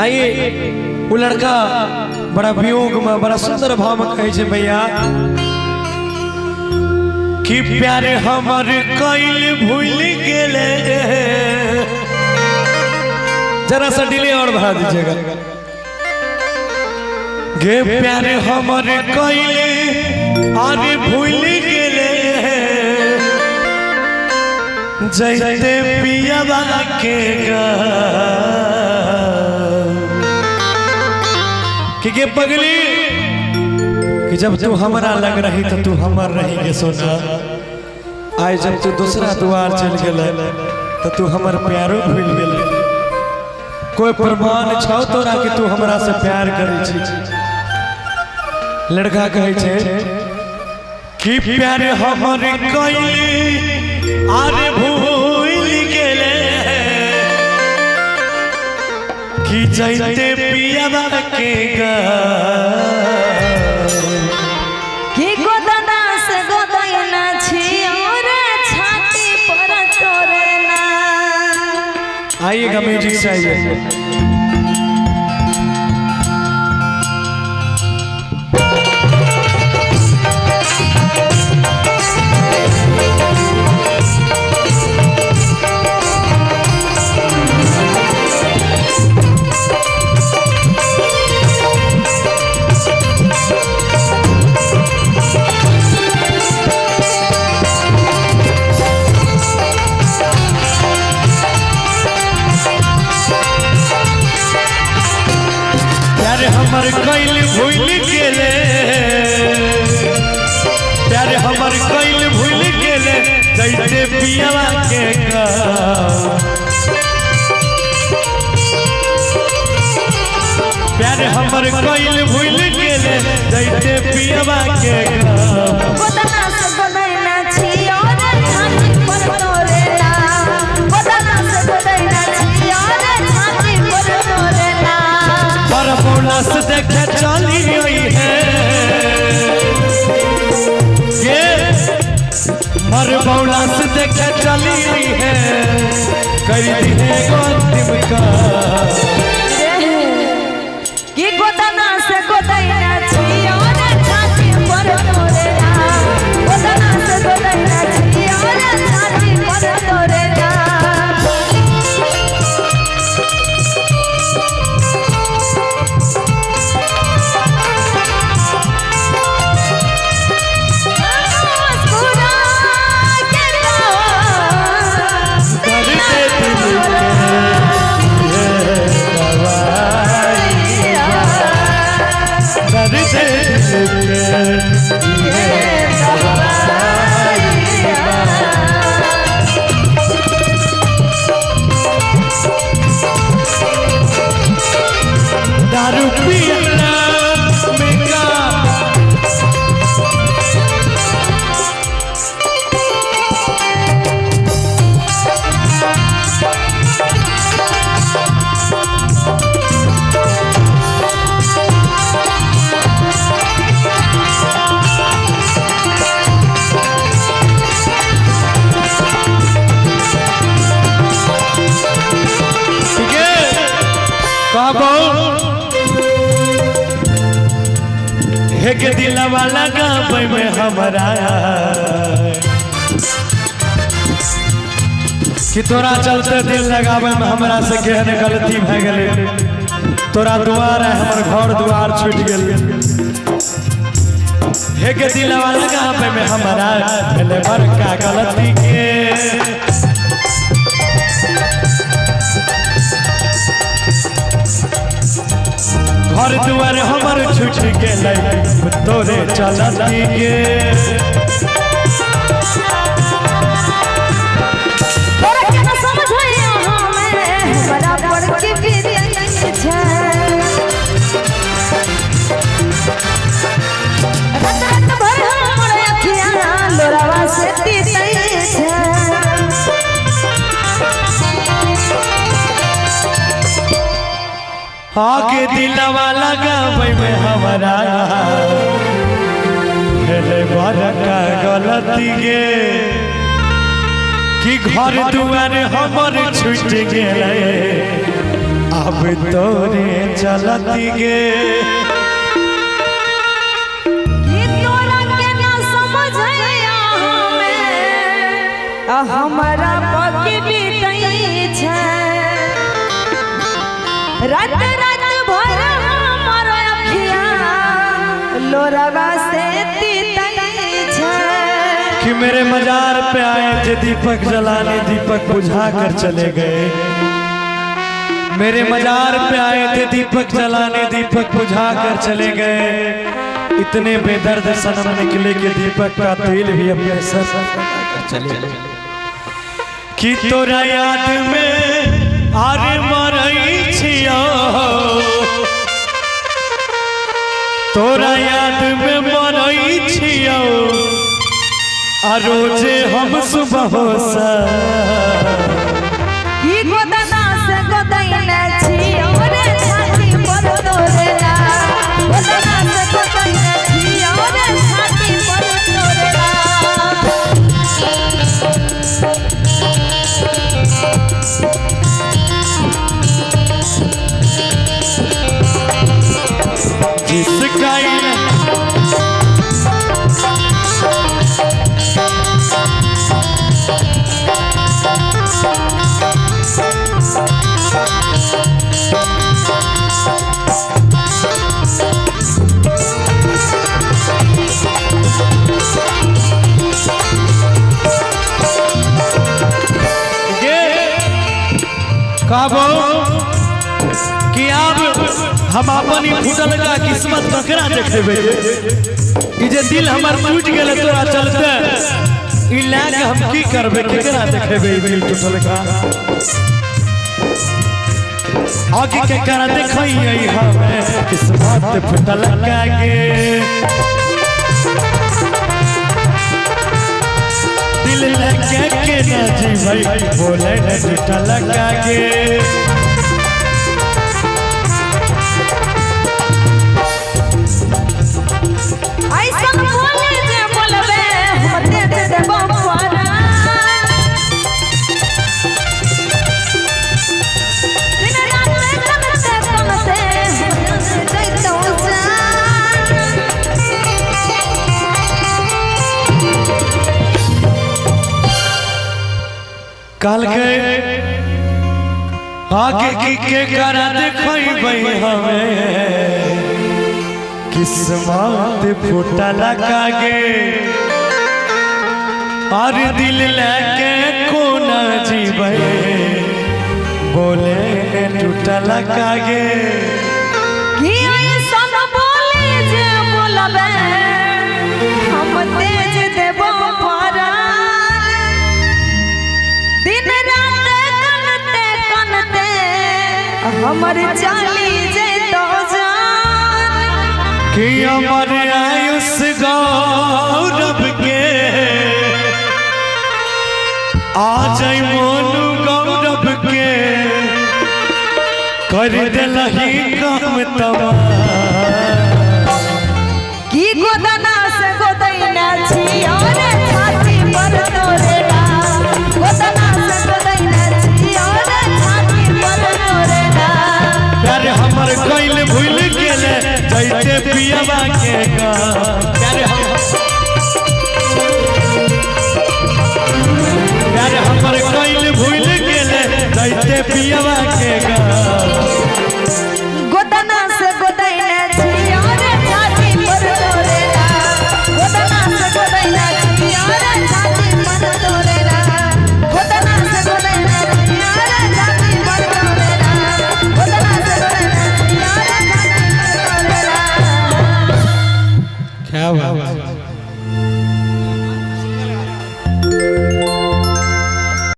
आइए वो लड़का बड़ा वियोग में बड़ा सुंदर भाव में कहे भैया कि प्यार हमर कइल भूल गेले। जरा सा डिले और बढ़ा दीजिएगा। गे प्यार हमर कइल अरे भूल गेले जैते पियावा के कि गे पगली कि जब तू हमारा लग रही तो तू हमर रही गे सोना। आज जब तू दूसरा द्वार चल गए तो तू हमर प्यारो भूल गए। कोई प्रमाण छौ तोरा कि तू हमरा से प्यार करे छी। लड़का कहे छे कि प्यार हमर कइल अरे भूल गेले कि जैते पियावा के कि गोदना से गोदना छियो रे छाती पर तोरना। आइएगा म्यूजिक से आइए। हमर कइल भूल गेले प्यार हमर कइल भूल गेले जैते पियावा के प्यार हमर कइल भूल गेले जैते पियावा के गोदना से गोदना छियो रे छाती पर तोरना। गोदना से गोदना छियो रे छाती पर तोरना। पर बोला से देखे चली गई है ये मर बौला से देखे चली गई है कर दी है अंतिम का कि गोदना से गोदना छियो रे छाती पर तोरना। गोदना से गोदना छियो रे छाती पर तोरना। दारू पियला में का ठीक है कहबो हे के दिलवा लगावे में हमरा कि तोरा चलते दिल लगावे में हमरा से केहन गलती भ गेले। तोरा दुआर है हमर घर दुआर छूट गेल। हे के दिलवा लगावे में हमरा भेले बड़का गलती के घर दुआर हमर छूट गेलै तोरे चलती के। तोरा के न समझैया हमें बराबर के बीत छै। रात रात भर हमर अखियां लोरावा से तीतै छै। आगे दिलवा लगावे में हमरा भेले बड़का गलती के कि घर दुआर हमर छूट गेलै अब तोरे चलती गे हमारा पकी बीतई छै रात रात भर हमर अखिया लोरवा से तीतई छै कि मेरे मजार पे आए थे दीपक जलाने, दीपक बुझा कर चले गए। मेरे मजार पे आए थे दीपक जलाने, दीपक बुझा कर चले गए। इतने बेदर्द सनम निकले कि दीपक का तेल भी अपने सर पर चले गए। कि तोरा याद में आरे मरई छियो, तोरा याद में मरई छियो, आ रोजे हम सुबह सा की गोदना से गोदैने छियो रे छाती पर तोरे ना, गोदना से गोदैने छियो रे छाती पर तोरे ना। जिसका कि अब हम अपन फूटल का किस्मत ककरा देखेबे। ई जे दिल हमर टूट गेल तोरा चलते, ई लाग हम की करबे, केकरा देखेबे दिल टूटल का। आगे के करा देखई हमें किस्मत फूटल का गे, दिल लगे के ना जी भाई बोले न टूटल का गे। काल के आगे की करा देखई हमें किस्मत फूटल का गे, और दिल लेके कोना जीवे बोले टूटल का गे। कि ऐसन बोले जे बोलबे हम तेज देबो परान, दिन रात कनते कनते हमर चाली जे तो जान। कि अमर आयुष गौरव के आ जाए मोनू गौरव के कर दिलही काम तमाम। की गोदना से गोदैना छियो रे छाती पर तोरे ना, गोदना से गोदैना छियो रे छाती पर तोरे ना। प्यार हमर कइल भूल गेले जैते पियवा के गा, प्यार हमर कइल भूल गेले जैते पियवा के गा। गोदना से गोदैना छियो रे छाती पर तोरे ना, गोदना से गोदैना छियो रे छाती पर तोरे ना, गोदना से गोदैना छियो रे छाती पर तोरे ना, गोदना से गोदैना छियो रे छाती पर तोरे ना। क्या बात।